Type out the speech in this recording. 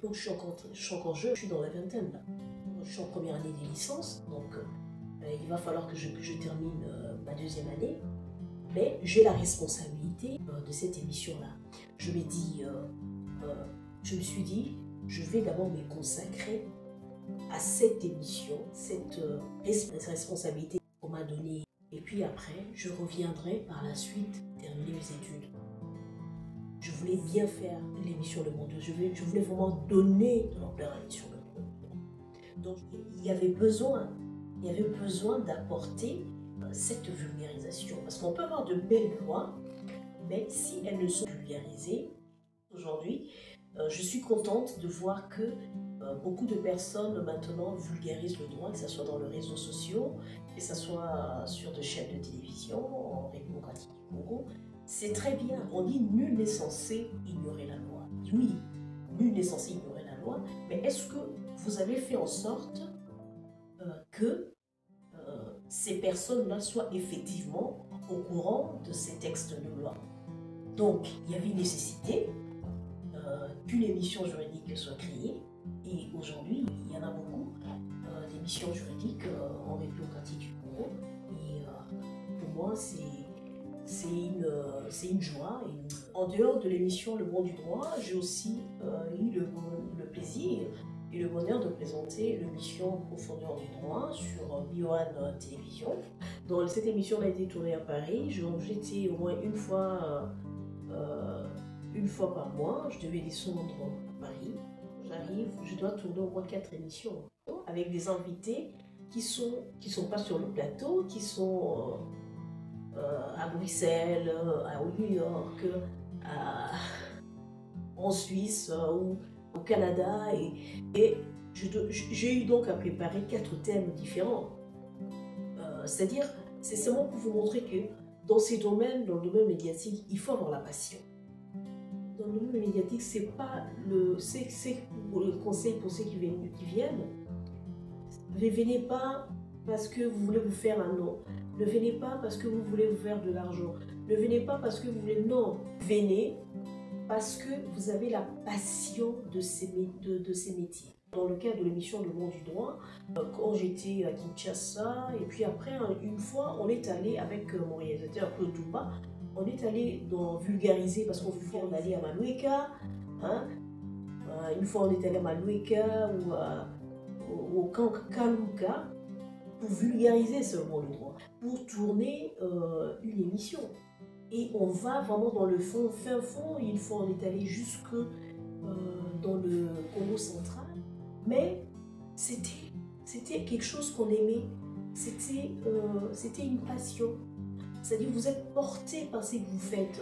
Donc je suis encore jeune, je suis dans la vingtaine là. Je suis en première année des licences, donc il va falloir que je termine ma deuxième année. Mais j'ai la responsabilité de cette émission-là. Je me suis dit, je vais d'abord me consacrer à cette émission, cette responsabilité qu'on m'a donnée. Et puis après, je reviendrai par la suite terminer mes études. Je voulais bien faire l'émission Le Monde. Je voulais vraiment donner de l'ampleur à l'émission Le Monde. Donc il y avait besoin d'apporter cette vulgarisation. Parce qu'on peut avoir de belles lois, mais si elles ne sont vulgarisées, aujourd'hui, je suis contente de voir que beaucoup de personnes maintenant vulgarisent le droit, que ce soit dans les réseaux sociaux, que ce soit sur des chaînes de télévision, en République démocratique du Congo. C'est très bien. On dit nul n'est censé ignorer la loi. Oui, nul n'est censé ignorer la loi, mais est-ce que vous avez fait en sorte que ces personnes-là soient effectivement au courant de ces textes de loi? Donc, il y avait une nécessité qu'une émission juridique soit créée. Et aujourd'hui, il y en a beaucoup d'émissions juridiques en République démocratique du Congo. Et pour moi, c'est une joie. En dehors de l'émission Le Monde du Droit, j'ai aussi eu le plaisir et le bonheur de présenter l'émission Profondeur du droit sur Bioane Télévision. Donc, cette émission a été tournée à Paris. J'étais au moins une fois par mois. Je devais descendre à Paris. J'arrive, je dois tourner au moins 4 émissions avec des invités qui sont pas sur le plateau, qui sont à Bruxelles, à New York, en Suisse ou au Canada. Et j'ai eu donc à préparer 4 thèmes différents. C'est-à-dire, c'est seulement pour vous montrer que dans ces domaines, dans le domaine médiatique, il faut avoir la passion. Dans le domaine médiatique, c'est pas c'est pour le conseil pour ceux qui viennent. Ne venez pas parce que vous voulez vous faire un nom. Ne venez pas parce que vous voulez vous faire de l'argent. Ne venez pas parce que vous voulez... Non, venez parce que vous avez la passion de ces métiers. Dans le cadre de l'émission Le Monde du Droit, quand j'étais à Kinshasa, et puis après, une fois, on est allé avec mon réalisateur Claude Touba, on est allé vulgariser, parce qu'on est allé à Maloueka, hein, une fois on est allé à Maloueka ou au Kaluka, pour vulgariser ce monde du droit, pour tourner une émission. Et on va vraiment dans le fin fond, une fois on est allé jusque dans le Congo central, mais c'était quelque chose qu'on aimait, c'était une passion. C'est-à-dire que vous êtes porté par ce que vous faites.